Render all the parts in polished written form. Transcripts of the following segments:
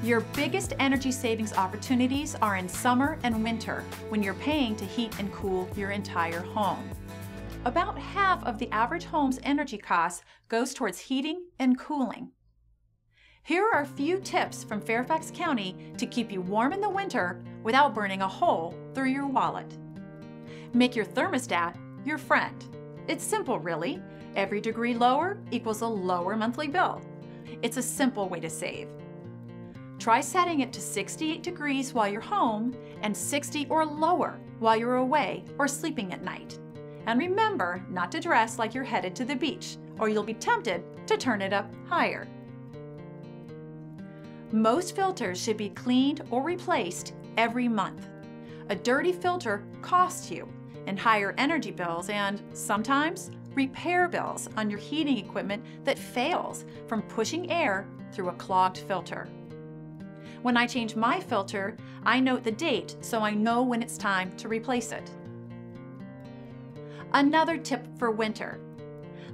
Your biggest energy savings opportunities are in summer and winter when you're paying to heat and cool your entire home. About half of the average home's energy costs goes towards heating and cooling. Here are a few tips from Fairfax County to keep you warm in the winter without burning a hole through your wallet. Make your thermostat your friend. It's simple, really. Every degree lower equals a lower monthly bill. It's a simple way to save. Try setting it to 68 degrees while you're home and 60 or lower while you're away or sleeping at night. And remember not to dress like you're headed to the beach, or you'll be tempted to turn it up higher. Most filters should be cleaned or replaced every month. A dirty filter costs you in higher energy bills and, sometimes, repair bills on your heating equipment that fails from pushing air through a clogged filter. When I change my filter, I note the date so I know when it's time to replace it. Another tip for winter: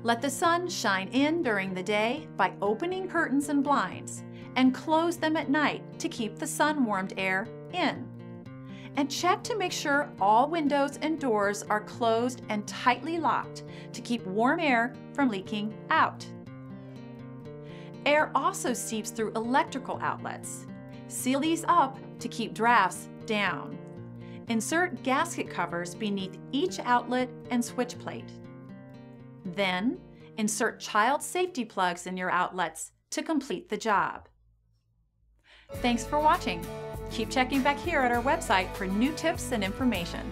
let the sun shine in during the day by opening curtains and blinds, and close them at night to keep the sun-warmed air in. And check to make sure all windows and doors are closed and tightly locked to keep warm air from leaking out. Air also seeps through electrical outlets. Seal these up to keep drafts down. Insert gasket covers beneath each outlet and switch plate. Then, insert child safety plugs in your outlets to complete the job. Thanks for watching. Keep checking back here at our website for new tips and information.